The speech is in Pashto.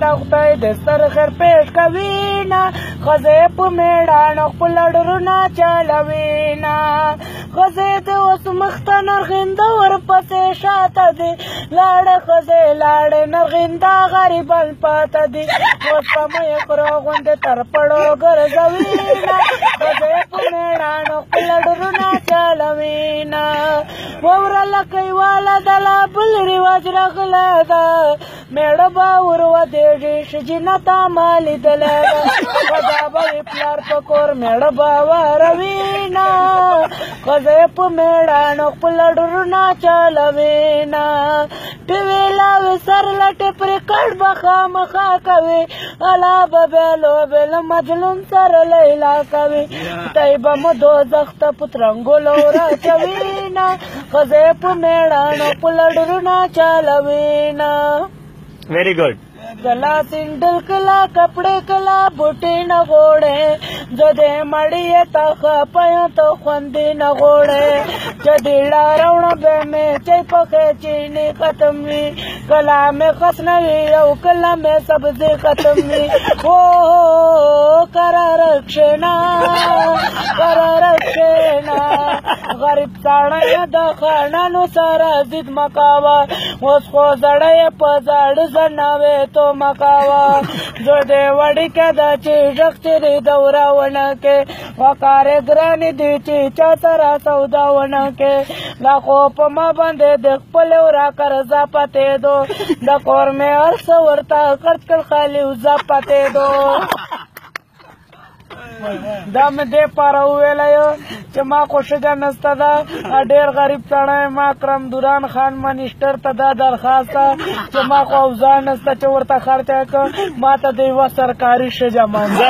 دا خدای د ستر خیر پیش کوینا خزه په میړانو خپل ډرونه چلوینا خزه د اوس مخته نرغنده ورپسې شاته دي لاړه خزه لاړه نرغنده غریبان پاته دي اوس په مې کرو غونډې تر پړو ګرځوینا خزه په میړانو خپل ډرونه چلوینا ووره لکۍ والا دلا بل رواج راغلی ده میړه به ور ودېږي ښځینه ته ما لیدلی ده ښځه به وي پلار په کور میړه به واروینا ښځه یې په میړانو خپل ډرونه چلوینا ټویلا وي سر لټې پرې کټ به خامخا کوي الا به بیا لوبې له مجنون سره لیلا کوي دی به مو دوزخ ته په ترنګلو راچوینا ښځه یې په میړانو خپل ډرونه چلوینا very good गला सिंडल कला कपड़े कला बूटी न घोड़े जदे मड़िए तक पया तो खंदी न घोड़े जदीड़ा रवण बे में चई पके चीनी खत्मी कला में खसनवी औ कला में सब्जी खत्मी ओ कर रक्षना गरीब साड़ा दखाना नु सारा जिद मकावा उसको जड़े पजाड़ जनावे तो मकावा जो देवड़ी के दाची रक्षरी दौरा वन के वकारे ग्रानी दीची चतरा सौदा वन के लाखों पमा बंदे देख पलेवरा कर जापते दो डकोर में अर्स वर्ता खर्च कर खाली जापते दो दम दे पारा हुएला यो چې ما خوشګه نسته ده ډېر غریب سړی ما کرم دوران خان منیسټر ته دا درخواست چې ما خو اوزار نسته چې ورته خرچه که ما ته د یوه سرکاري ښځه منځه